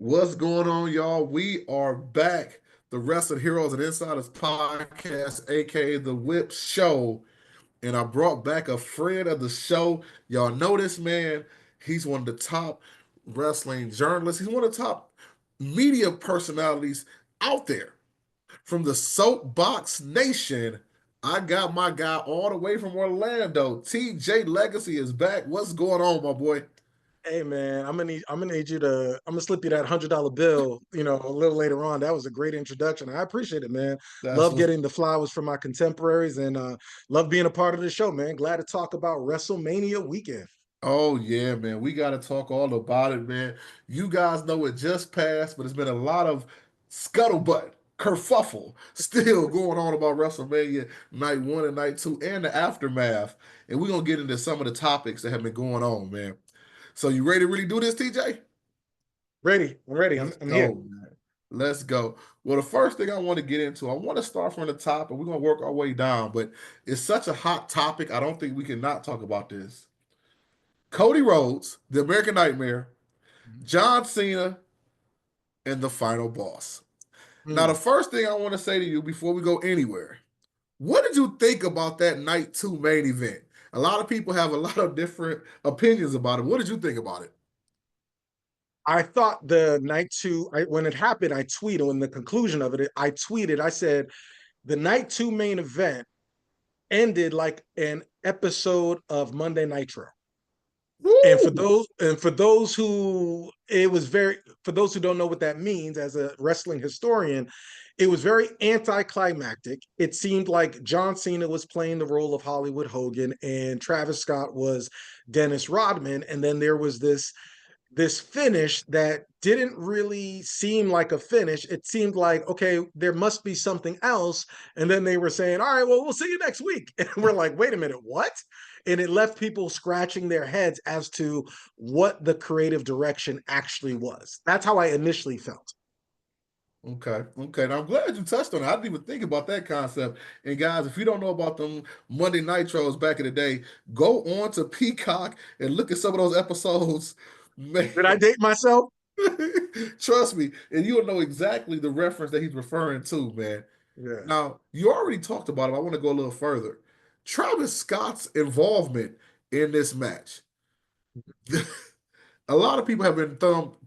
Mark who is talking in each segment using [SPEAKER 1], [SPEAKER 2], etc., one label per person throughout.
[SPEAKER 1] What's going on, y'all? We are back. The Wrestling Heroes and Insiders podcast, aka the Whip Show. And I brought back a friend of the show. Y'all know this man. He's one of the top wrestling journalists. He's one of the top media personalities out there. From the Soapbox Nation, I got my guy all the way from Orlando. TJ Legacy is back. What's going on, my boy?
[SPEAKER 2] Hey man, I'm gonna need you to I'm gonna slip you that $100 bill, a little later on. That was a great introduction. I appreciate it, man.
[SPEAKER 1] That's
[SPEAKER 2] Love
[SPEAKER 1] what's
[SPEAKER 2] getting the flowers from my contemporaries and love being a part of the show, man. Glad to talk about WrestleMania weekend.
[SPEAKER 1] Oh yeah, man. We got to talk all about it, man. You guys know it just passed, but it's been a lot of scuttlebutt, kerfuffle still going on about WrestleMania night one and night two and the aftermath. And we're gonna get into some of the topics that have been going on, man. So you ready to really do this, TJ?
[SPEAKER 2] Ready. I'm ready. I'm,
[SPEAKER 1] Let's
[SPEAKER 2] I'm here.
[SPEAKER 1] go, man. Let's go. Well, the first thing I want to get into, I want to start from the top and we're gonna work our way down, but it's such a hot topic. I don't think we can not talk about this. Cody Rhodes, the American Nightmare, John Cena, and the final boss. Now, the
[SPEAKER 2] Mm.
[SPEAKER 1] first thing I want to say to you before we go anywhere, what did you think about that night two main event? A lot of people have a lot of different opinions about it. What did you think about it?
[SPEAKER 2] I thought the night two, when it happened, I tweeted on the conclusion of it. I tweeted, I said, the night two main event ended like an episode of Monday Nitro. And for
[SPEAKER 1] Woo!
[SPEAKER 2] those who it was very for those who don't know what that means as a wrestling historian, it was very anticlimactic. It seemed like John Cena was playing the role of Hollywood Hogan and Travis Scott was Dennis Rodman, and then there was this finish that didn't really seem like a finish. It seemed like, okay, there must be something else. And then they were saying, all right, well, we'll see you next week. And we're like, wait a minute, what? And it left people scratching their heads as to what the creative direction actually was. That's how I initially felt.
[SPEAKER 1] Okay, okay. Now I'm glad you touched on it. I didn't even think about that concept. And guys, if you don't know about them Monday Nitros back in the day, go on to Peacock and look at some of those episodes. Man,
[SPEAKER 2] Did I date myself?
[SPEAKER 1] trust me, and you'll know exactly the reference that he's referring to, man.
[SPEAKER 2] Yeah.
[SPEAKER 1] Now, you already talked about it. I want to go a little further. Travis Scott's involvement in this match. A lot of people have been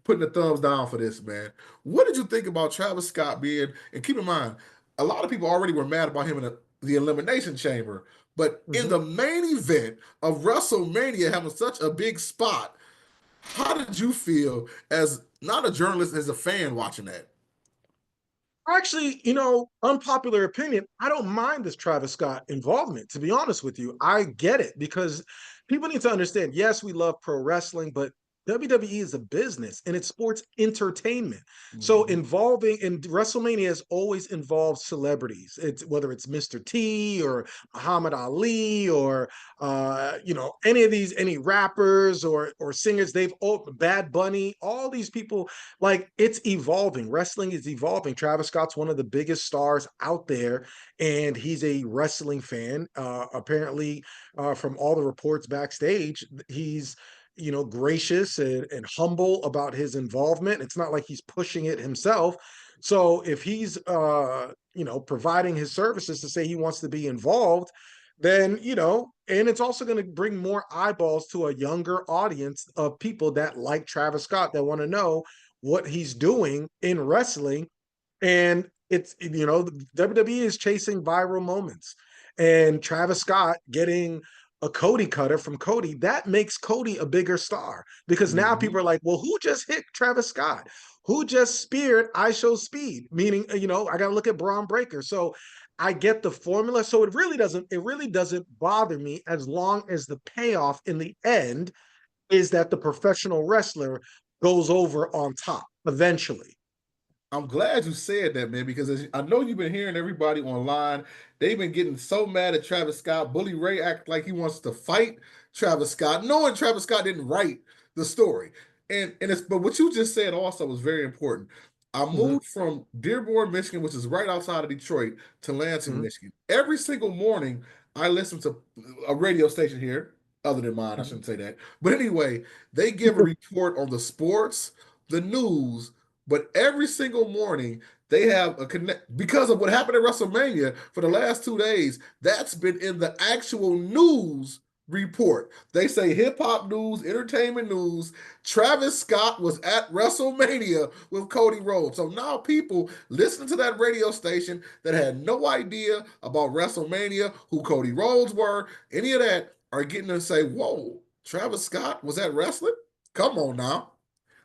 [SPEAKER 1] putting the thumbs down for this, man. What did you think about Travis Scott being? And keep in mind, a lot of people already were mad about him in the Elimination Chamber, but in
[SPEAKER 2] Mhm.
[SPEAKER 1] the main event of WrestleMania having such a big spot, how did you feel as not a journalist, as a fan watching that?
[SPEAKER 2] Actually, unpopular opinion, I don't mind this Travis Scott involvement, to be honest with you. I get it because people need to understand, yes, we love pro wrestling, but WWE is a business and it's sports entertainment. So
[SPEAKER 1] Mhm.
[SPEAKER 2] involving in WrestleMania has always involved celebrities. It's whether it's Mr. T or Muhammad Ali or any of these, any rappers or singers, they've all Bad Bunny, all these people, like, it's evolving. Wrestling is evolving. Travis Scott's one of the biggest stars out there, and he's a wrestling fan. Apparently, from all the reports backstage, he's gracious and humble about his involvement. It's not like he's pushing it himself. So if he's providing his services to say he wants to be involved, then and it's also going to bring more eyeballs to a younger audience of people that like Travis Scott, that want to know what he's doing in wrestling. And it's, WWE is chasing viral moments. And Travis Scott getting a Cody cutter from Cody, that makes Cody a bigger star because now people
[SPEAKER 1] Mhm.
[SPEAKER 2] are like, well, who just hit Travis Scott? Who just speared I Show Speed? Meaning, I got to look at Braun Breaker. So I get the formula. So it really doesn't bother me as long as the payoff in the end is that the professional wrestler goes over on top eventually.
[SPEAKER 1] I'm glad you said that, man, because I know you've been hearing everybody online. They've been getting so mad at Travis Scott. Bully Ray act like he wants to fight Travis Scott, knowing Travis Scott didn't write the story. And it's but what you just said also was very important. I
[SPEAKER 2] Mhm,
[SPEAKER 1] moved from Dearborn, Michigan, which is right outside of Detroit, to Lansing,
[SPEAKER 2] mhm,
[SPEAKER 1] Michigan. Every single morning, I listen to a radio station here, other than mine. I
[SPEAKER 2] mhm.
[SPEAKER 1] shouldn't say that. But anyway, they give a report on the sports, the news, But every single morning, they have a connect because of what happened at WrestleMania for the last 2 days. That's been in the actual news report. They say hip hop news, entertainment news. Travis Scott was at WrestleMania with Cody Rhodes. So now people listening to that radio station that had no idea about WrestleMania, who Cody Rhodes were, any of that, are getting to say, whoa, Travis Scott was at wrestling? Come on now.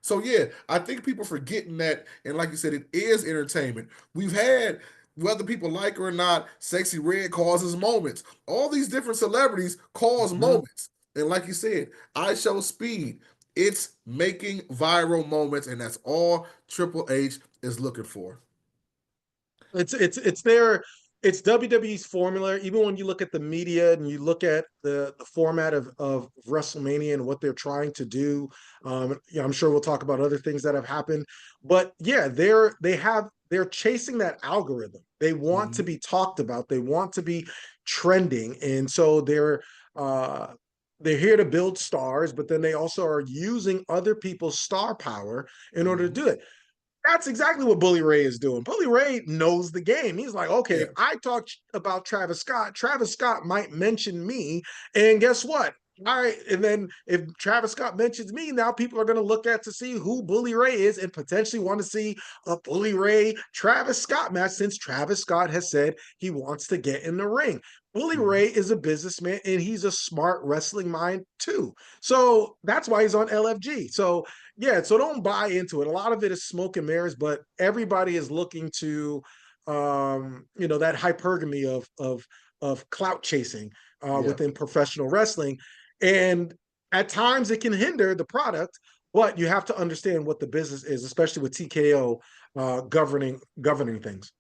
[SPEAKER 1] So yeah, I think people forgetting that, and like you said, it is entertainment. We've had, whether people like her or not, Sexy Red causes moments. All these different celebrities cause
[SPEAKER 2] Mhm.
[SPEAKER 1] moments, and like you said, I Show Speed. It's making viral moments, and that's all Triple H is looking for.
[SPEAKER 2] It's their it's WWE's formula. Even when you look at the media and you look at the format of WrestleMania and what they're trying to do, yeah, I'm sure we'll talk about other things that have happened. But yeah, they're chasing that algorithm. They want to
[SPEAKER 1] Mhm.
[SPEAKER 2] be talked about. They want to be trending, and so uh, they're here to build stars, but then they also are using other people's star power in order to
[SPEAKER 1] Mhm.
[SPEAKER 2] do it. That's exactly what Bully Ray is doing. Bully Ray knows the game. He's like, okay, if
[SPEAKER 1] Yeah.
[SPEAKER 2] I talk about Travis Scott might mention me. And guess what? All right. And then if Travis Scott mentions me, now people are going to look at to see who Bully Ray is and potentially want to see a Bully Ray Travis Scott match since Travis Scott has said he wants to get in the ring. Bully
[SPEAKER 1] Mhm.
[SPEAKER 2] Ray is a businessman and he's a smart wrestling mind too. So that's why he's on LFG. So yeah, so don't buy into it. A lot of it is smoke and mirrors, but everybody is looking to that hypergamy of clout chasing
[SPEAKER 1] Yeah.
[SPEAKER 2] within professional wrestling. And at times it can hinder the product, but you have to understand what the business is, especially with TKO governing things.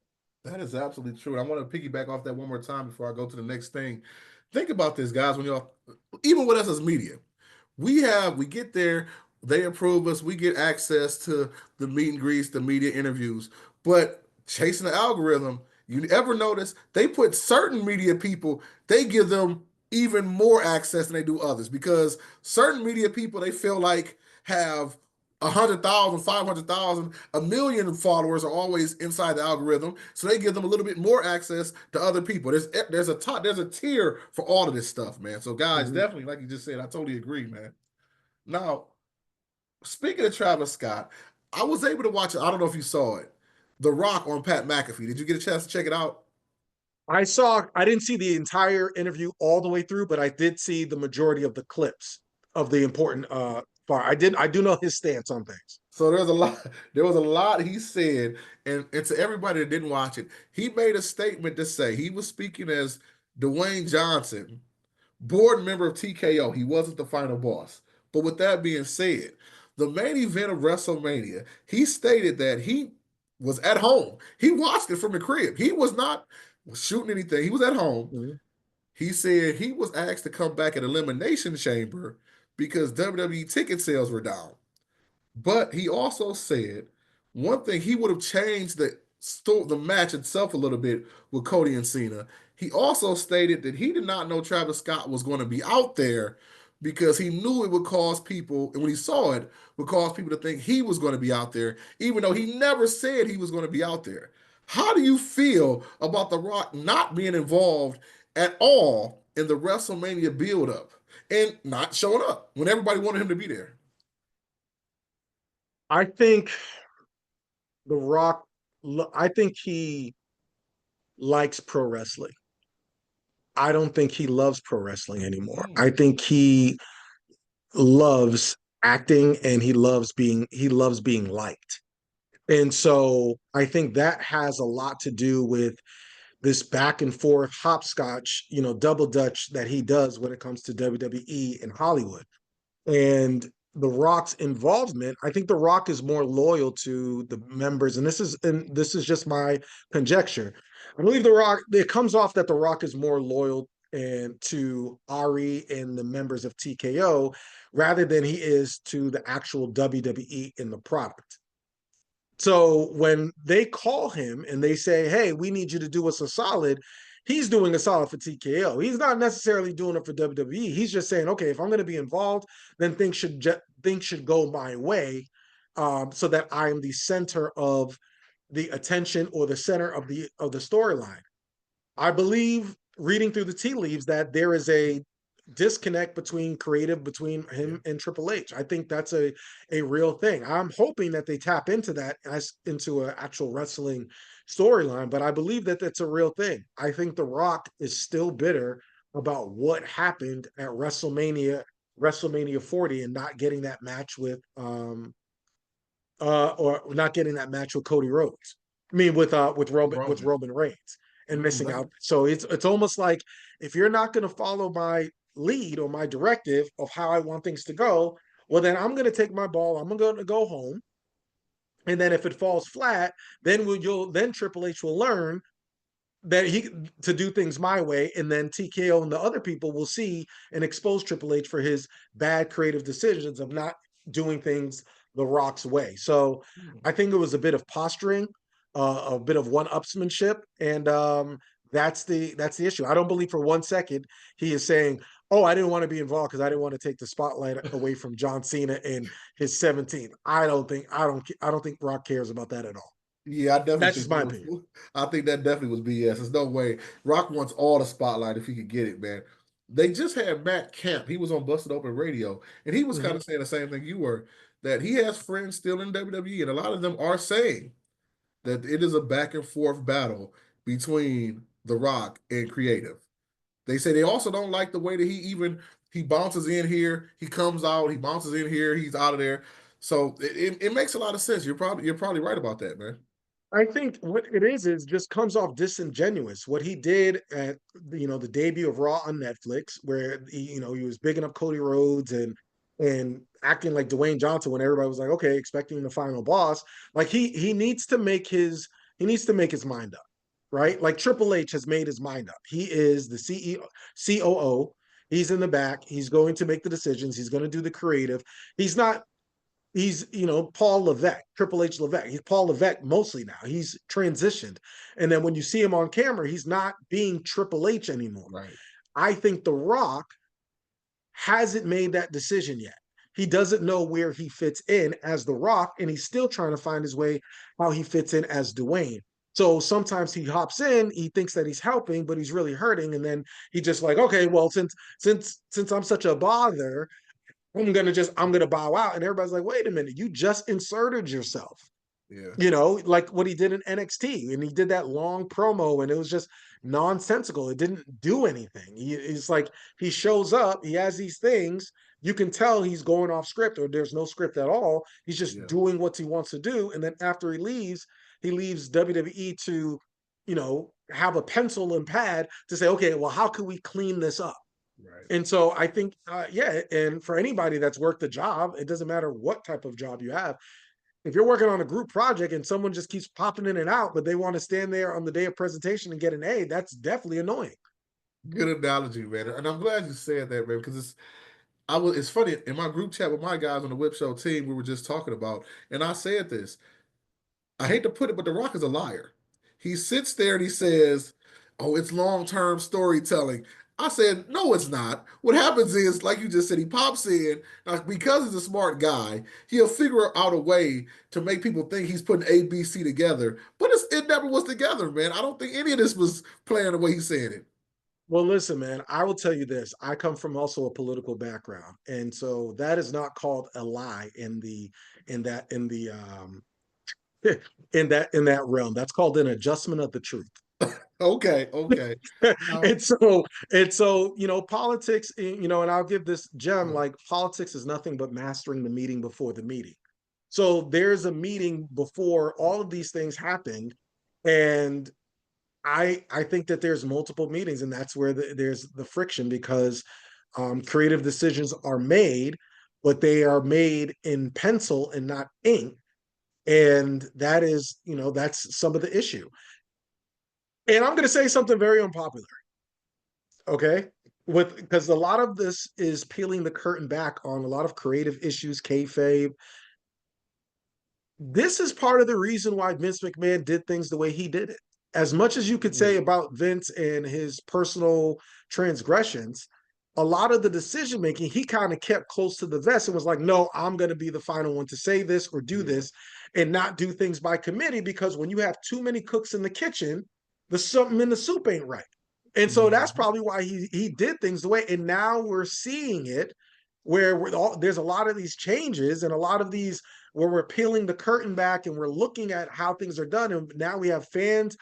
[SPEAKER 1] That is absolutely true. And I want to piggyback off that one more time before I go to the next thing. Think about this, guys. When y'all, even with us as media, we get there, they approve us, we get access to the meet and greets, the media interviews. But chasing the algorithm, you ever notice they put certain media people, they give them even more access than they do others because certain media people they feel like have 100,000, 500,000, a million followers are always inside the algorithm, so they give them a little bit more access to other people. There's a tier for all of this stuff, man. So guys,
[SPEAKER 2] Mhm.
[SPEAKER 1] definitely, like you just said, I totally agree, man. Now, speaking of Travis Scott, I was able to watch it. I don't know if you saw it, The Rock on Pat McAfee. Did you get a chance to check it out?
[SPEAKER 2] I didn't see the entire interview all the way through, but I did see the majority of the clips of the important part. I do know his stance on things.
[SPEAKER 1] So there's a lot. There was a lot he said, and to everybody that didn't watch it, he made a statement to say he was speaking as Dwayne Johnson, board member of TKO. He wasn't the final boss. But with that being said, the main event of WrestleMania, he stated that he was at home. He watched it from the crib. He was not shooting anything. He was at home.
[SPEAKER 2] Mhm.
[SPEAKER 1] He said he was asked to come back at Elimination Chamber because WWE ticket sales were down. But he also said one thing he would have changed the match itself a little bit with Cody and Cena. He also stated that he did not know Travis Scott was going to be out there because he knew it would cause people, and when he saw it, would cause people to think he was going to be out there, even though he never said he was going to be out there. How do you feel about The Rock not being involved at all in the WrestleMania build-up and not showing up when everybody wanted him to be there?
[SPEAKER 2] I think The Rock, I think he likes pro wrestling. I don't think he loves pro wrestling anymore. I
[SPEAKER 1] Mm.
[SPEAKER 2] think he loves acting and he loves being liked. And so I think that has a lot to do with this back and forth hopscotch, double dutch that he does when it comes to WWE and Hollywood. And The Rock's involvement, I think The Rock is more loyal to the members, and this is just my conjecture. I believe The Rock, it comes off that The Rock is more loyal and to Ari and the members of TKO rather than he is to the actual WWE in the product. So when they call him and they say, "Hey, we need you to do us a solid," he's doing a solid for TKO. He's not necessarily doing it for WWE. He's just saying, "Okay, if I'm going to be involved, then things should go my way." so that I am the center of the attention or the center of the storyline. I believe, reading through the tea leaves, that there is a disconnect between creative between
[SPEAKER 1] Yeah.
[SPEAKER 2] him and Triple H. I think that's a real thing. I'm hoping that they tap into that as into an actual wrestling storyline, but I believe that that's a real thing. I think The Rock is still bitter about what happened at WrestleMania 40, and not getting that match with or not getting that match with Cody Rhodes. I mean, with
[SPEAKER 1] Roman.
[SPEAKER 2] Roman Reigns, and missing
[SPEAKER 1] That,
[SPEAKER 2] out. So it's almost like, if you're not going to follow my lead or my directive of how I want things to go, well, then I'm going to take my ball. I'm going to go home, and then if it falls flat, then Triple H will learn that he to do things my way, and then TKO and the other people will see and expose Triple H for his bad creative decisions of not doing things the Rock's way. So I think it was a bit of posturing, a bit of one-upsmanship, and that's the issue. I don't believe for 1 second he is saying, "Oh, I didn't want to be involved because I didn't want to take the spotlight away from John Cena in his 17th." I don't think Rock cares about that at all.
[SPEAKER 1] yeah, I definitely
[SPEAKER 2] That's just
[SPEAKER 1] think that
[SPEAKER 2] my
[SPEAKER 1] was.
[SPEAKER 2] opinion.
[SPEAKER 1] I think that definitely was BS. There's no way. Rock wants all the spotlight if he could get it, man. They just had Matt Kemp. He was on Busted Open Radio, and he was kind
[SPEAKER 2] Mhm.
[SPEAKER 1] of saying the same thing you were, that he has friends still in WWE, and a lot of them are saying that it is a back and forth battle between The Rock and creative. They say they also don't like the way that he bounces in here, he comes out, he bounces in here, he's out of there. So it makes a lot of sense. You're probably right about that, man.
[SPEAKER 2] I think what it is just comes off disingenuous. What he did at the debut of Raw on Netflix, where he was bigging up Cody Rhodes and acting like Dwayne Johnson when everybody was like, okay, expecting the final boss. Like he needs to make his mind up, right? Like Triple H has made his mind up. He is the CEO, COO. He's in the back. He's going to make the decisions. He's going to do the creative. He's not he's Paul Levesque, Triple H Levesque. He's Paul Levesque mostly now. He's transitioned, and then when you see him on camera, he's not being Triple H anymore.
[SPEAKER 1] Right.
[SPEAKER 2] I think The Rock hasn't made that decision yet. He doesn't know where he fits in as The Rock, and he's still trying to find his way how he fits in as Dwayne. So sometimes he hops in, he thinks that he's helping, but he's really hurting, and then he just like, okay, well, since I'm such a bother, I'm gonna bow out. And everybody's like, wait a minute, you just inserted yourself.
[SPEAKER 1] Yeah.
[SPEAKER 2] Like what he did in NXT. And he did that long promo, and it was just nonsensical. It didn't do anything. It's like he shows up, he has these things. You can tell he's going off script, or there's no script at all. He's just
[SPEAKER 1] Yeah.
[SPEAKER 2] doing what he wants to do. And then after he leaves WWE to, have a pencil and pad to say, okay, well, how can we clean this up?
[SPEAKER 1] Right.
[SPEAKER 2] And so I think, yeah, and for anybody that's worked a job, it doesn't matter what type of job you have. If you're working on a group project and someone just keeps popping in and out, but they want to stand there on the day of presentation and get an A, that's definitely annoying.
[SPEAKER 1] Good analogy, man. And I'm glad you said that, man, because it's funny in my group chat with my guys on the Whip Show team, we were just talking about, and I said this. I hate to put it, but The Rock is a liar. He sits there and he says, "Oh, it's long-term storytelling." I said, "No, it's not. What happens is, like you just said, he pops in because he's a smart guy. He'll figure out a way to make people think he's putting A, B, C together, but it never was together, man. I don't think any of this was playing the way he's saying it."
[SPEAKER 2] Well, listen, man, I will tell you this. I come from also a political background. And so that is not called a lie in the in that realm. That's called an adjustment of the truth.
[SPEAKER 1] Okay, okay. Now,
[SPEAKER 2] and so politics, and I'll give this gem,
[SPEAKER 1] yeah,
[SPEAKER 2] like, politics is nothing but mastering the meeting before the meeting. So there's a meeting before all of these things happened, and I think that there's multiple meetings, and that's where there's the friction, because creative decisions are made, but they are made in pencil and not ink, and that's some of the issue. And I'm going to say something very unpopular. Okay, with because a lot of this is peeling the curtain back on a lot of creative issues, kayfabe. This is part of the reason why Vince McMahon did things the way he did it. As much as you could say about Vince and his personal transgressions, a lot of the decision making, he kind of kept close to the vest and was like, no, I'm going to be the final one to say this or do
[SPEAKER 1] Yeah.
[SPEAKER 2] this and not do things by committee, because when you have too many cooks in the kitchen, the something in the soup ain't right. And so that's
[SPEAKER 1] Mhm.
[SPEAKER 2] probably why he did things the way. And now we're seeing it where there's a lot of these changes and a lot of these where we're peeling the curtain back and we're looking at how things are done. And now we have fans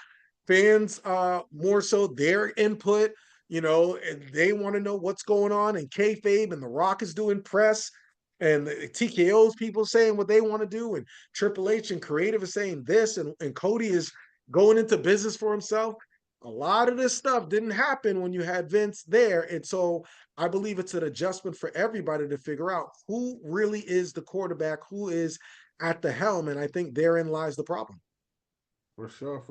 [SPEAKER 2] more so their input, and they want to know what's going on, and kayfabe, and The Rock is doing press, and the TKO's people saying what they want to do, and Triple H and creative is saying this, and Cody is going into business for himself. A lot of this stuff didn't happen when you had Vince there. And so I believe it's an adjustment for everybody to figure out who really is the quarterback, who is at the helm. And I think therein lies the problem.
[SPEAKER 1] For sure,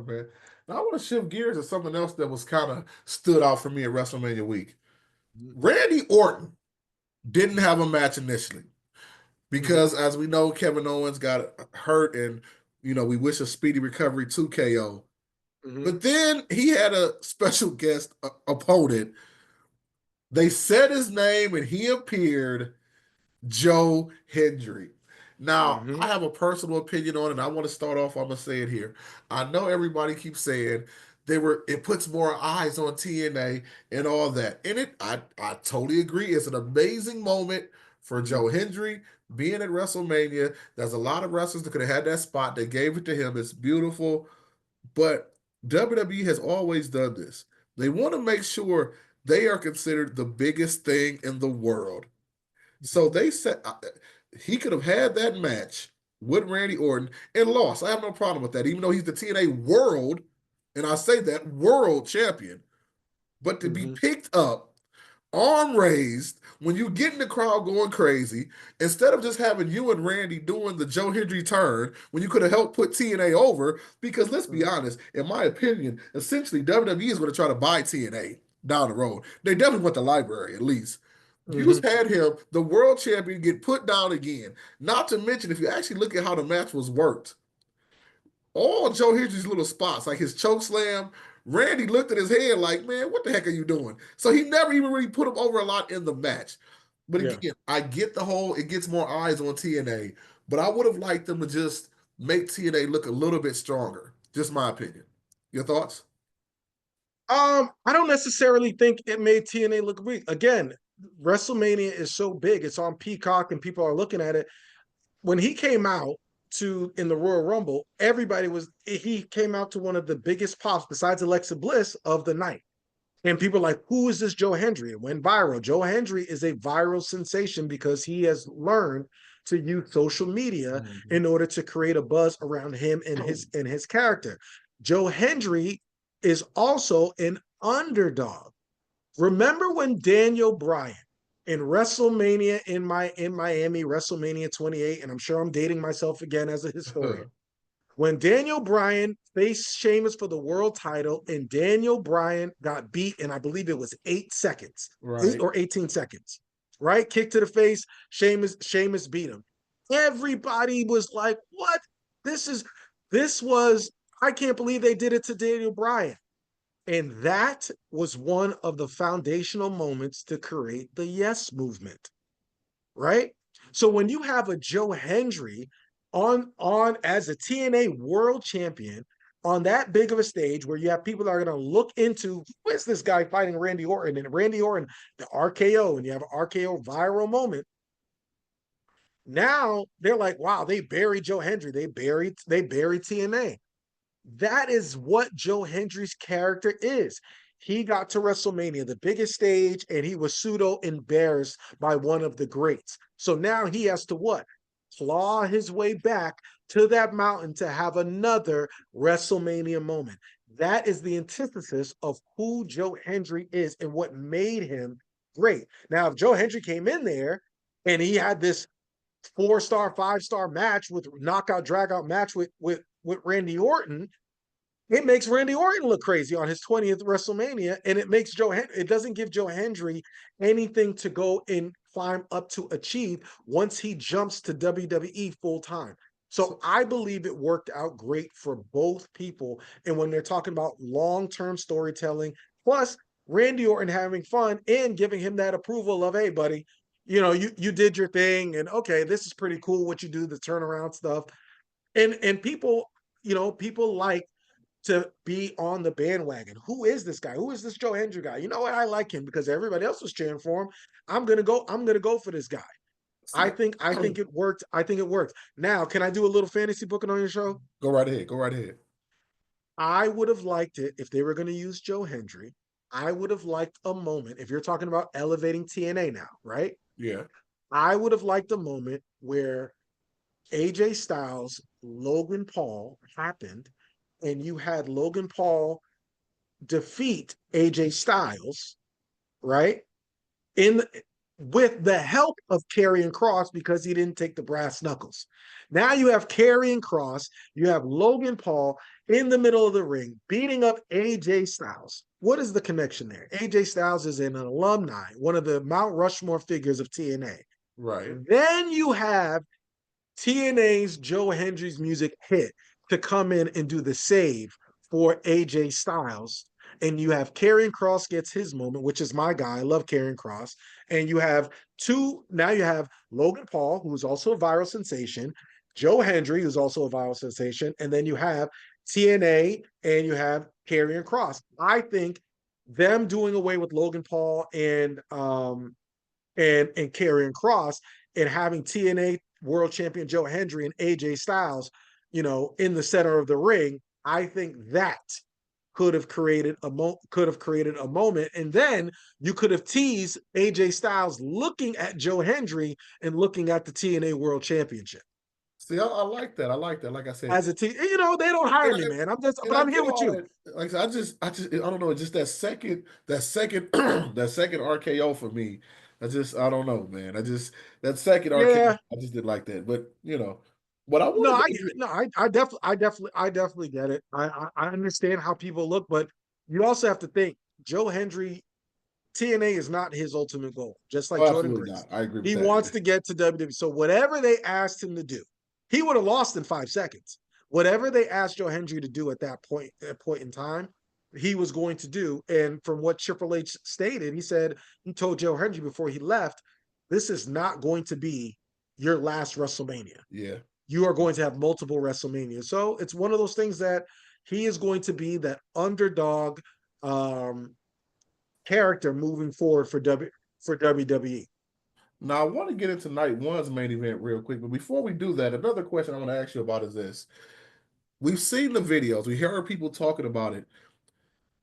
[SPEAKER 1] man. Now I want to shift gears to something else that was kind of stood out for me at WrestleMania week. Randy Orton didn't have a match initially
[SPEAKER 2] Mm-hmm.
[SPEAKER 1] because, as we know, Kevin Owens got hurt, and we wish a speedy recovery to KO.
[SPEAKER 2] Mm-hmm.
[SPEAKER 1] But then he had a special guest opponent. They said his name, and he appeared. Joe Hendry. Now, I
[SPEAKER 2] Mm-hmm.
[SPEAKER 1] have a personal opinion on it, and I want to start off. I'm gonna say it here. I know everybody keeps saying it puts more eyes on TNA and all that. And I totally agree. It's an amazing moment for Joe
[SPEAKER 2] Mm-hmm.
[SPEAKER 1] Hendry being at WrestleMania. There's a lot of wrestlers that could have had that spot. They gave it to him. It's beautiful. But WWE has always done this. They want to make sure they are considered the biggest thing in the world. So they said he could have had that match with Randy Orton and lost. I have no problem with that, even though he's the TNA World, and I say that World Champion. But to be
[SPEAKER 2] Mm-hmm.
[SPEAKER 1] picked up, arm raised, when you get in the crowd going crazy, instead of just having you and Randy doing the Joe Hendry turn, when you could have helped put TNA over, because let's be
[SPEAKER 2] Mm-hmm.
[SPEAKER 1] honest, in my opinion, essentially WWE is going to try to buy TNA down the road. They definitely want the library at least. You
[SPEAKER 2] Mm-hmm.
[SPEAKER 1] had him, the world champion, get put down again. Not to mention, if you actually look at how the match was worked, all Joe Hendry's little spots, like his choke slam, Randy looked at his head like, man, what the heck are you doing? So he never even really put him over a lot in the match. But
[SPEAKER 2] Yeah.
[SPEAKER 1] again, I get the whole, it gets more eyes on TNA, but I would have liked them to just make TNA look a little bit stronger. Just my opinion. Your thoughts?
[SPEAKER 2] I don't necessarily think it made TNA look weak. Again, WrestleMania is so big; it's on Peacock, and people are looking at it. When he came out to in the Royal Rumble, everybody was he came out to one of the biggest pops besides Alexa Bliss of the night. And people are like, who is this Joe Hendry? It went viral. Joe Hendry is a viral sensation because he has learned to use social media
[SPEAKER 1] Mm-hmm.
[SPEAKER 2] in order to create a buzz around him and his character. Joe Hendry is also an underdog. Remember when Daniel Bryan in WrestleMania in Miami, WrestleMania 28, and I'm sure I'm dating myself again as a historian, when Daniel Bryan faced Sheamus for the world title, and Daniel Bryan got beat, and I believe it was 8 seconds, eight
[SPEAKER 1] Right.
[SPEAKER 2] or 18 seconds, right? Kick to the face, Sheamus beat him. Everybody was like, what? This is this was, I can't believe they did it to Daniel Bryan. And that was one of the foundational moments to create the Yes movement, right? So when you have a Joe Hendry on as a TNA world champion on that big of a stage where you have people that are going to look into who is this guy fighting Randy Orton, and Randy Orton, the RKO, and you have an RKO viral moment. Now they're like, wow, they buried Joe Hendry. They buried TNA. That is what Joe Hendry's character is. He got to WrestleMania, the biggest stage, and he was pseudo embarrassed by one of the greats. So now he has to what? Claw his way back to that mountain to have another WrestleMania moment. That is the antithesis of who Joe Hendry is and what made him great. Now, if Joe Hendry came in there and he had this 4-star, 5-star match with knockout, drag out match with Randy Orton, it makes Randy Orton look crazy on his 20th WrestleMania, and it doesn't give Joe Hendry anything to go and climb up to achieve once he jumps to WWE full time. So
[SPEAKER 1] So,
[SPEAKER 2] I believe it worked out great for both people. And when they're talking about long-term storytelling, plus Randy Orton having fun and giving him that approval of, hey, buddy, you did your thing, and okay, this is pretty cool what you do, the turnaround stuff. And people, people like to be on the bandwagon. Who is this guy? Who is this Joe Hendry guy? You know what? I like him because everybody else was cheering for him. I'm gonna go for this guy.
[SPEAKER 1] See,
[SPEAKER 2] I think it worked. I think it worked. Now, can I do a little fantasy booking on your show?
[SPEAKER 1] go right ahead. Go right ahead.
[SPEAKER 2] I would have liked it if they were going to use Joe Hendry. I would have liked a moment, if you're talking about elevating TNA now, right?
[SPEAKER 1] Yeah.
[SPEAKER 2] I would have liked a moment where AJ Styles, Logan Paul happened, and you had Logan Paul defeat AJ Styles, right? In with the help of Karrion Kross because he didn't take the brass knuckles. Now you have Karrion Kross, you have Logan Paul in the middle of the ring beating up AJ Styles. What is the connection there? AJ Styles is an alumni, one of the Mount Rushmore figures of TNA.
[SPEAKER 1] Right.
[SPEAKER 2] Then you have TNA's Joe Hendry's music hit to come in and do the save for AJ Styles. And you have Karrion Kross gets his moment, which is my guy. I love Karrion Kross. And you have now you have Logan Paul, who's also a viral sensation, Joe Hendry, who's also a viral sensation, and then you have TNA and you have Karrion Kross. I think them doing away with Logan Paul and Karrion Kross and having TNA World Champion Joe Hendry and AJ Styles, in the center of the ring, I think that could have created a moment, and then you could have teased AJ Styles looking at Joe Hendry and looking at the TNA World Championship
[SPEAKER 1] See, I like that. I like that. Like I said,
[SPEAKER 2] as a team. They don't hire
[SPEAKER 1] and,
[SPEAKER 2] me,
[SPEAKER 1] and,
[SPEAKER 2] man.
[SPEAKER 1] and
[SPEAKER 2] But
[SPEAKER 1] I
[SPEAKER 2] I'm here
[SPEAKER 1] get
[SPEAKER 2] with
[SPEAKER 1] all
[SPEAKER 2] you.
[SPEAKER 1] that. Like I said, I don't know. Just that second, that second RKO for me. I don't know, man. That second RKO,
[SPEAKER 2] Yeah,
[SPEAKER 1] I just didn't like that. But what I
[SPEAKER 2] no,
[SPEAKER 1] want to
[SPEAKER 2] I
[SPEAKER 1] go
[SPEAKER 2] get
[SPEAKER 1] here.
[SPEAKER 2] it. No, I definitely get it. I understand how people look, but you also have to think Joe Hendry TNA is not his ultimate goal, just like
[SPEAKER 1] Oh,
[SPEAKER 2] Jordan
[SPEAKER 1] absolutely
[SPEAKER 2] Grace.
[SPEAKER 1] not. I agree with
[SPEAKER 2] He
[SPEAKER 1] that.
[SPEAKER 2] wants to get to WWE. So whatever they asked him to do, he would have lost in 5 seconds. Whatever they asked Joe Hendry to do at that point in time, he was going to do. And from what Triple H stated, he told Joe Hendry before he left, this is not going to be your last WrestleMania.
[SPEAKER 1] Yeah.
[SPEAKER 2] You are going to have multiple WrestleMania. So it's one of those things that he is going to be that underdog um, character moving forward for WWE.
[SPEAKER 1] Now I want to get into night one's main event real quick, but before we do that, another question I want to ask you about is this: we've seen the videos, we heard people talking about it.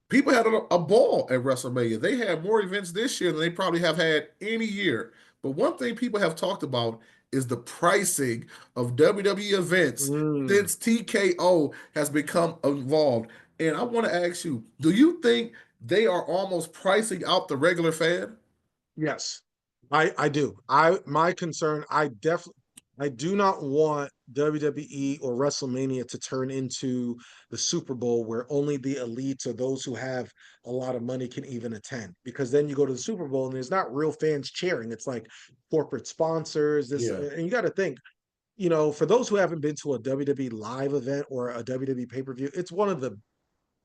[SPEAKER 1] People had a ball at WrestleMania. They had more events this year than they probably have had any year. But one thing people have talked about is the pricing of WWE events
[SPEAKER 2] Mm.
[SPEAKER 1] since TKO has become involved. And I want to ask you, do you think they are almost pricing out the regular fan?
[SPEAKER 2] Yes, I do. My concern, I do not want WWE or WrestleMania to turn into the Super Bowl where only the elites or those who have a lot of money can even attend. Because then you go to the Super Bowl and there's not real fans cheering. It's like corporate sponsors. This
[SPEAKER 1] Yeah,
[SPEAKER 2] and you got to think, for those who haven't been to a WWE live event or a WWE pay-per-view, it's one of the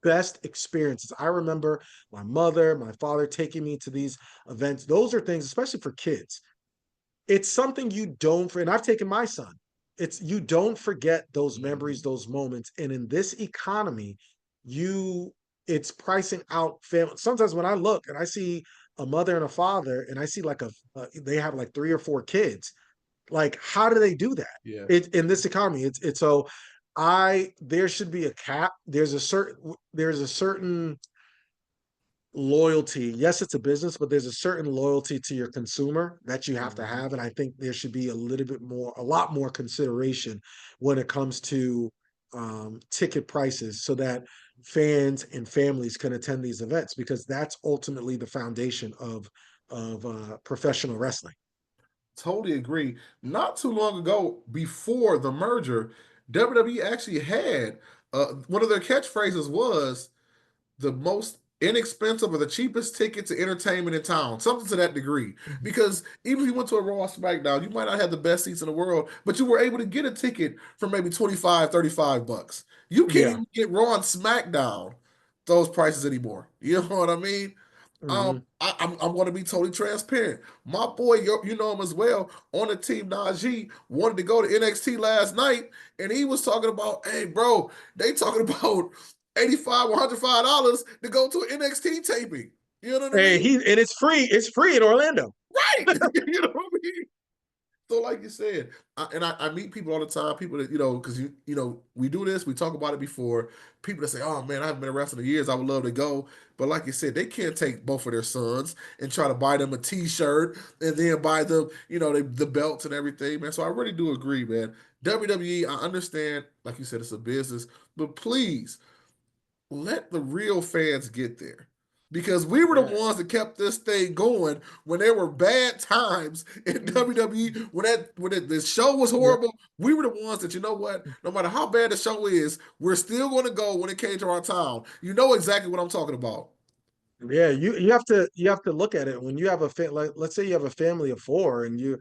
[SPEAKER 2] best experiences. I remember my mother, my father taking me to these events. Those are things, especially for kids. It's something you don't, and I've taken my son. You don't forget those memories, those moments. And in this economy, you, it's pricing out family. Sometimes when I look and I see a mother and a father, and I see like they have like 3 or 4 kids. Like, how do they do that?
[SPEAKER 1] yeah.
[SPEAKER 2] In this economy, it's so there should be a cap. There's a certain loyalty. Yes, it's a business, but there's a certain loyalty to your consumer that you have to
[SPEAKER 1] Mhm.
[SPEAKER 2] have. And I think there should be a lot more consideration when it comes to ticket prices so that fans and families can attend these events because that's ultimately the foundation of professional wrestling.
[SPEAKER 1] Totally agree. Not too long ago, before the merger, WWE actually had one of their catchphrases was the most inexpensive or the cheapest ticket to entertainment in town, something to that degree. Because even if you went to a Raw or SmackDown, you might not have the best seats in the world, but you were able to get a ticket for maybe 25, $35. You can't
[SPEAKER 2] Yeah.
[SPEAKER 1] even get Raw and SmackDown those prices anymore. You know what I mean?
[SPEAKER 2] Hmm.
[SPEAKER 1] I'm going to be totally transparent. My boy, you know him as well, on the team, Najee, wanted to go to NXT last night, and he was talking about, hey, bro, they talking about 85 or $105 to go to an NXT taping. You know what I
[SPEAKER 2] And
[SPEAKER 1] mean?
[SPEAKER 2] it's free. It's free in Orlando.
[SPEAKER 1] Right. You know what I mean? So, like you said, I meet people all the time. People that because we do this, we talk about it before. People that say, "Oh man, I haven't been a wrestler in years. I would love to go," but like you said, they can't take both of their sons and try to buy them a T-shirt and then buy them, the belts and everything, man. So I really do agree, man. WWE, I understand, like you said, it's a business, but please let the real fans get there. Because we were the
[SPEAKER 2] Yeah.
[SPEAKER 1] ones that kept this thing going when there were bad times in WWE, the show was
[SPEAKER 2] Yeah.
[SPEAKER 1] horrible. We were the ones that, you know what, no matter how bad the show is, we're still going to go when it came to our town. You know exactly what I'm talking about.
[SPEAKER 2] Yeah, you have to look at it when you have like, let's say you have a family of four and you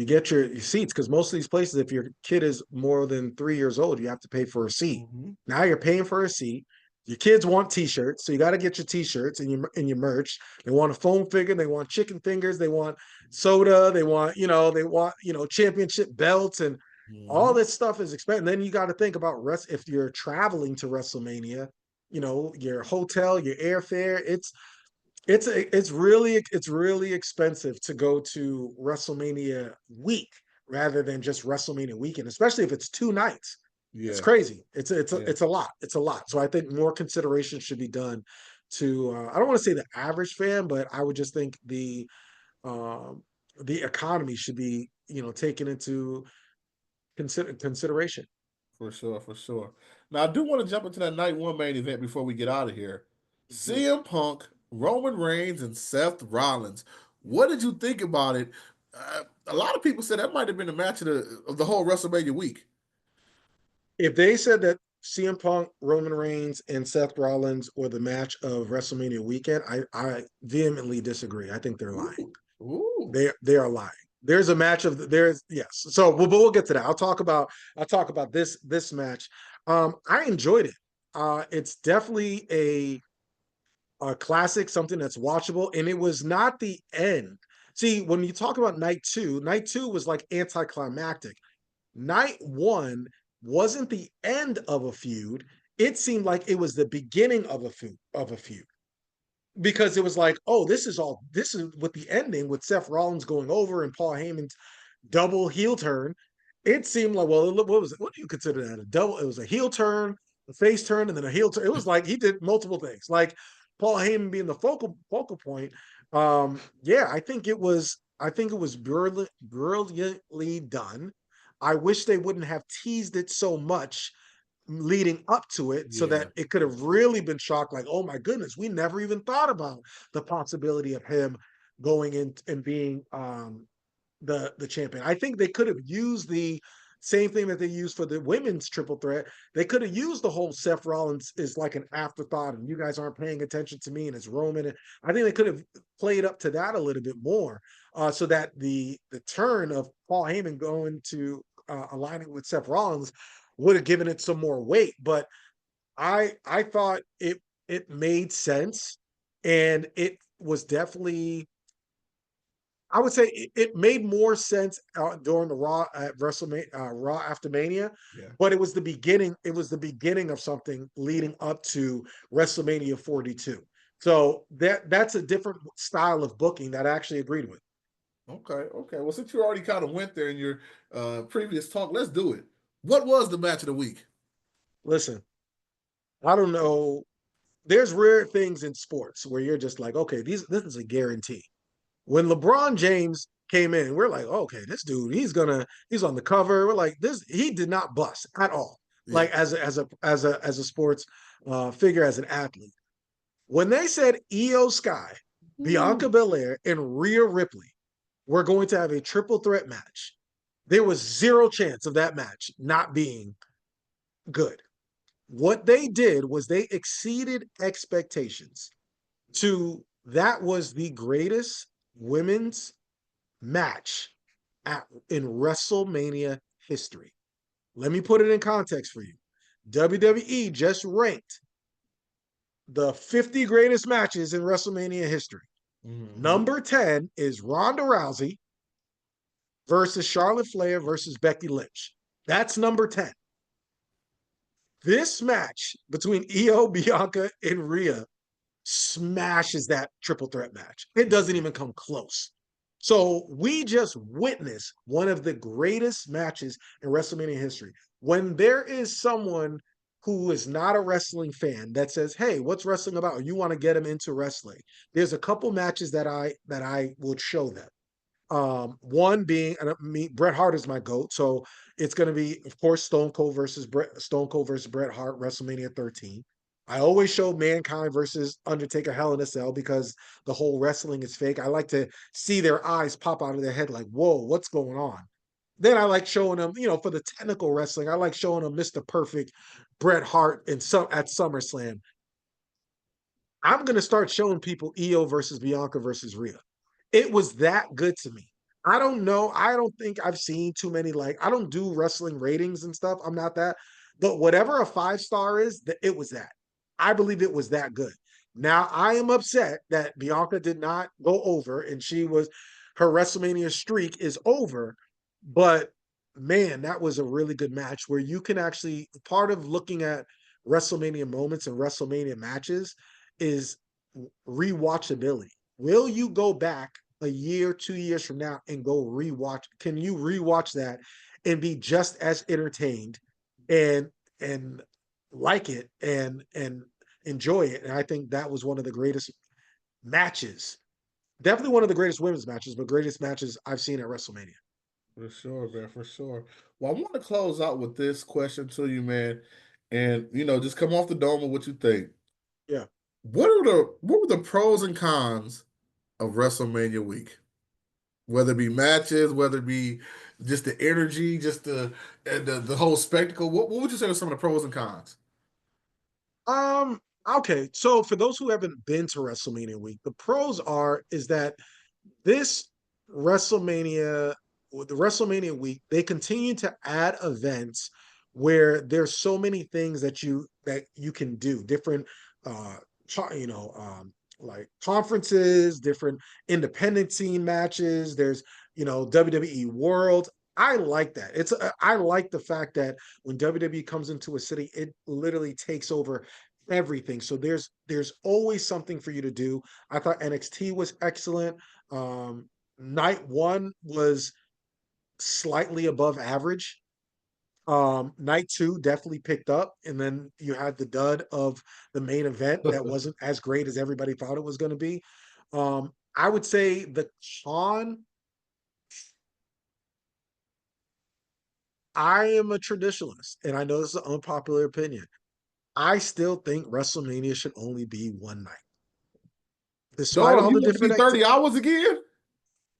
[SPEAKER 2] get your seats, because most of these places, if your kid is more than 3 years old, you have to pay for a seat.
[SPEAKER 1] Mhm.
[SPEAKER 2] Now you're paying for a seat. Your kids want t-shirts, so you got to get your t-shirts and your merch. They want a foam figure, they want chicken fingers, they want soda, they want championship belts, and all
[SPEAKER 1] Mhm.
[SPEAKER 2] this stuff is expensive. And then you got to think about rest if you're traveling to WrestleMania, your hotel, your airfare. It's really expensive to go to WrestleMania week rather than just WrestleMania weekend, especially if it's 2 nights. It's
[SPEAKER 1] Yeah,
[SPEAKER 2] crazy. It's a,
[SPEAKER 1] yeah,
[SPEAKER 2] it's a lot. It's a lot. So I think more consideration should be done to I don't want to say the average fan, but I would just think um, the economy should be taken into consideration.
[SPEAKER 1] for sure, for sure. Now I do want to jump into that night one main event before we get out of here.
[SPEAKER 2] Mhm.
[SPEAKER 1] CM Punk, Roman Reigns, and Seth Rollins. What did you think about it? A lot of people said that might have been the match of the whole WrestleMania week.
[SPEAKER 2] If they said that CM Punk, Roman Reigns, and Seth Rollins were the match of WrestleMania weekend, I vehemently disagree. I think they're lying.
[SPEAKER 1] Ooh, ooh,
[SPEAKER 2] They are lying. There's a match of there's yes. So we'll get to that. I'll talk about this match. I enjoyed it. It's definitely a classic, something that's watchable, and it was not the end. See, when you talk about night two was like anticlimactic. Night one wasn't the end of a feud. It seemed like it was the beginning of a feud because it was like, oh, this is with the ending with Seth Rollins going over and Paul Heyman's double heel turn. It seemed like, well, what was it? What do you consider that? A double? It was a heel turn, a face turn, and then a heel turn. It was like he did multiple things. Like Paul Heyman being the focal point. Yeah, I think it was brilliantly done. I wish they wouldn't have teased it so much leading up to it so
[SPEAKER 1] yeah,
[SPEAKER 2] that it could have really been shocked, like, oh my goodness, we never even thought about the possibility of him going in and being the champion. I think they could have used the same thing that they used for the women's triple threat. They could have used the whole Seth Rollins is like an afterthought and you guys aren't paying attention to me and it's Roman. And I think they could have played up to that a little bit more, so that the turn of Paul Heyman going to aligning with Seth Rollins would have given it some more weight. But I thought it made sense, and it was definitely, I would say it made more sense during the Raw at WrestleMania, Raw after Mania,
[SPEAKER 1] yeah.
[SPEAKER 2] but it was the beginning. It was the beginning of something leading up to WrestleMania 42. So that's a different style of booking that I actually agreed with.
[SPEAKER 1] Okay, okay. Well, since you already kind of went there in your previous talk, let's do it. What was the match of the week?
[SPEAKER 2] Listen, I don't know. There's rare things in sports where you're just like, okay, this is a guarantee. When LeBron James came in, we're like, okay, this dude, he's on the cover. We're like, this, he did not bust at all.
[SPEAKER 1] Yeah.
[SPEAKER 2] Like as a sports figure, as an athlete. When they said Io Sky, Bianca
[SPEAKER 1] Ooh.
[SPEAKER 2] Belair, and Rhea Ripley were going to have a triple threat match, there was zero chance of that match not being good. What they did was they exceeded expectations to that was the greatest women's match in WrestleMania history. Let me put it in context for you. WWE just ranked the 50 greatest matches in WrestleMania history.
[SPEAKER 1] Hmm.
[SPEAKER 2] Number 10 is Ronda Rousey versus Charlotte Flair versus Becky Lynch. That's number 10. This match between Io, Bianca, and Rhea smashes that triple threat match. It doesn't even come close. So we just witnessed one of the greatest matches in WrestleMania history. When there is someone who is not a wrestling fan that says, "Hey, what's wrestling about?" Or you want to get them into wrestling, there's a couple matches that I would show them. One being, and Bret Hart is my goat, so it's going to be, of course, Stone Cold versus Bret Hart, WrestleMania 13. I always show Mankind versus Undertaker, Hell in a Cell, because the whole wrestling is fake. I like to see their eyes pop out of their head, like, "Whoa, what's going on?" Then I like showing them, for the technical wrestling, I like showing them Mr. Perfect, Bret Hart, and some at SummerSlam. I'm going to start showing people Io versus Bianca versus Rhea. It was that good to me. I don't know. I don't think I've seen too many, like, I don't do wrestling ratings and stuff. I'm not that. But whatever a 5 star is, it was that. I believe it was that good. Now I am upset that Bianca did not go over, and her WrestleMania streak is over. But man, that was a really good match where you can actually, part of looking at WrestleMania moments and WrestleMania matches is rewatchability. Will you go back a year, 2 years from now and go rewatch? Can you rewatch that and be just as entertained and and like it and enjoy it? And I think that was one of the greatest matches. Definitely one of the greatest women's matches, but greatest matches I've seen at WrestleMania.
[SPEAKER 1] For sure, man, for sure. Well, I want to close out with this question to you, man, and just come off the dome of what you think.
[SPEAKER 2] Yeah.
[SPEAKER 1] What were the pros and cons of WrestleMania week? Whether it be matches, whether it be just the energy, just the whole spectacle. What would you say are some of the pros and cons?
[SPEAKER 2] Okay. So for those who haven't been to WrestleMania week, the pros are is that this WrestleMania, the WrestleMania week, they continue to add events where there's so many things that you can do, different uh you know like conferences, different independent scene matches. There's WWE World. I like that. I like the fact that when WWE comes into a city, it literally takes over everything. So there's always something for you to do. I thought NXT was excellent. um, Night one was slightly above average. Night two definitely picked up, and then you had the dud of the main event that wasn't as great as everybody thought it was going to be. I would say the con. I am a traditionalist, and I know this is an unpopular opinion. I still think WrestleMania should only be one night, despite
[SPEAKER 1] Dog,
[SPEAKER 2] all
[SPEAKER 1] you
[SPEAKER 2] the
[SPEAKER 1] want to
[SPEAKER 2] different
[SPEAKER 1] see 30 hours again?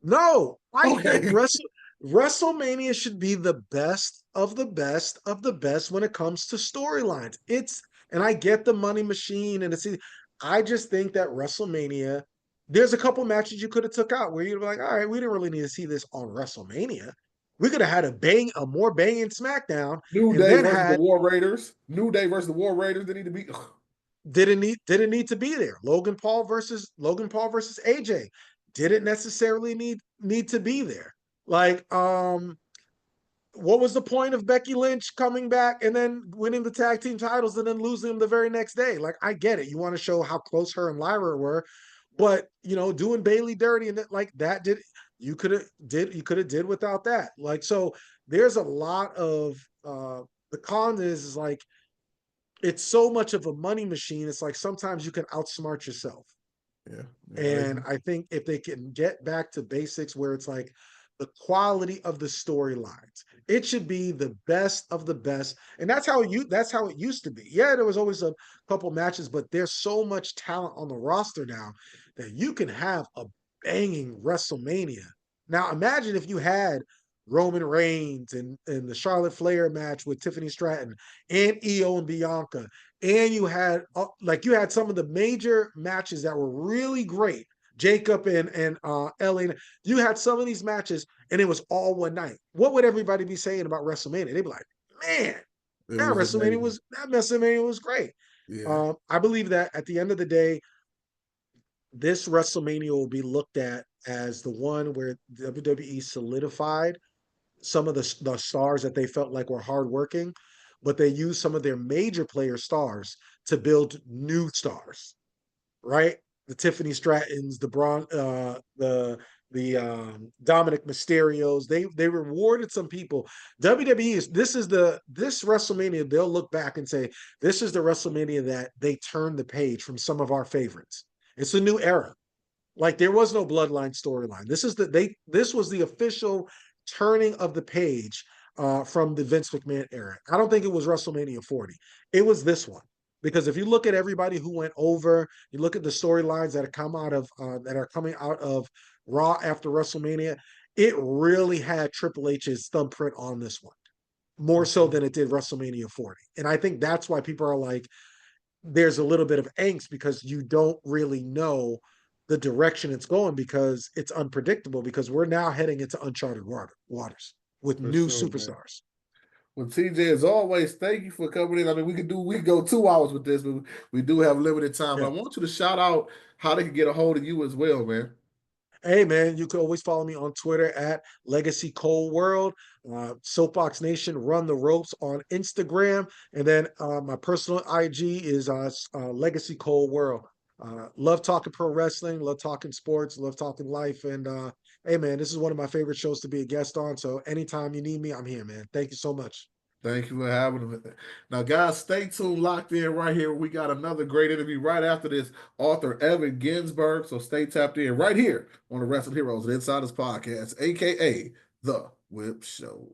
[SPEAKER 2] No, I think
[SPEAKER 1] Okay.
[SPEAKER 2] WrestleMania should be the best of the best of the best when it comes to storylines. And I get the money machine and I just think that WrestleMania, there's a couple matches you could have took out where you'd be like, all right, we didn't really need to see this on WrestleMania. We could have had a more banging SmackDown,
[SPEAKER 1] New
[SPEAKER 2] and
[SPEAKER 1] Day
[SPEAKER 2] then
[SPEAKER 1] versus the
[SPEAKER 2] had
[SPEAKER 1] War Raiders. New Day versus the War Raiders. They need to be.
[SPEAKER 2] didn't need to be there. Logan Paul versus AJ didn't necessarily need to be there. Like, what was the point of Becky Lynch coming back and then winning the tag team titles and then losing them the very next day? Like, I get it. You want to show how close her and Lyra were, but doing Bailey dirty and like that you could have did without that. Like, so there's a lot of the con is like it's so much of a money machine. It's like sometimes you can outsmart yourself.
[SPEAKER 1] Yeah, yeah, I
[SPEAKER 2] And
[SPEAKER 1] agree.
[SPEAKER 2] I think if they can get back to basics where it's like the quality of the storylines, it should be the best of the best. And that's how it used to be. Yeah, there was always a couple matches, but there's so much talent on the roster now that you can have a banging WrestleMania. Now imagine if you had Roman Reigns and the Charlotte Flair match with Tiffany Stratton and Io and Bianca, and you had some of the major matches that were really great. Jacob and LA. You had some of these matches, and it was all one night. What would everybody be saying about WrestleMania? They'd be like, "Man,
[SPEAKER 1] It
[SPEAKER 2] that
[SPEAKER 1] was
[SPEAKER 2] WrestleMania
[SPEAKER 1] amazing.
[SPEAKER 2] was that WrestleMania was great."
[SPEAKER 1] Yeah,
[SPEAKER 2] I believe that at the end of the day, this WrestleMania will be looked at as the one where WWE solidified some of the stars that they felt like were hardworking, but they used some of their major player stars to build new stars, right? The Tiffany Strattons, the Dominic Mysterios. They rewarded some people. WWE is this WrestleMania. They'll look back and say this is the WrestleMania that they turned the page from some of our favorites. It's a new era. Like there was no bloodline storyline. This was the official turning of the page from the Vince McMahon era. I don't think it was WrestleMania 40. It was this one. Because if you look at everybody who went over, you look at the storylines that are coming out of Raw after WrestleMania, it really had Triple H's thumbprint on this one, more so than it did WrestleMania 40. And I think that's why people are like, there's a little bit of angst because you don't really know the direction it's going because it's unpredictable because we're now heading into uncharted waters with
[SPEAKER 1] For
[SPEAKER 2] new
[SPEAKER 1] sure, man.
[SPEAKER 2] superstars.
[SPEAKER 1] Well, TJ, as always, thank you for coming in. I mean, we could go 2 hours with this, but we do have limited time. But
[SPEAKER 2] Yeah.
[SPEAKER 1] I want you to shout out how they can get a hold of you as well, man.
[SPEAKER 2] Hey man, you can always follow me on Twitter at Legacy Cold World, SoapBoxx Nation, Run the Ropes on Instagram, and then my personal IG is Legacy Cold World. Love talking pro wrestling, love talking sports, love talking life, and hey man, this is one of my favorite shows to be a guest on. So anytime you need me, I'm here, man. Thank you so much.
[SPEAKER 1] Thank you for having me. Now, guys, stay tuned, locked in right here. We got another great interview right after this, author Evan Ginsberg. So stay tapped in right here on the Wrestling Heroes and Insiders Podcast, aka The Whip Show.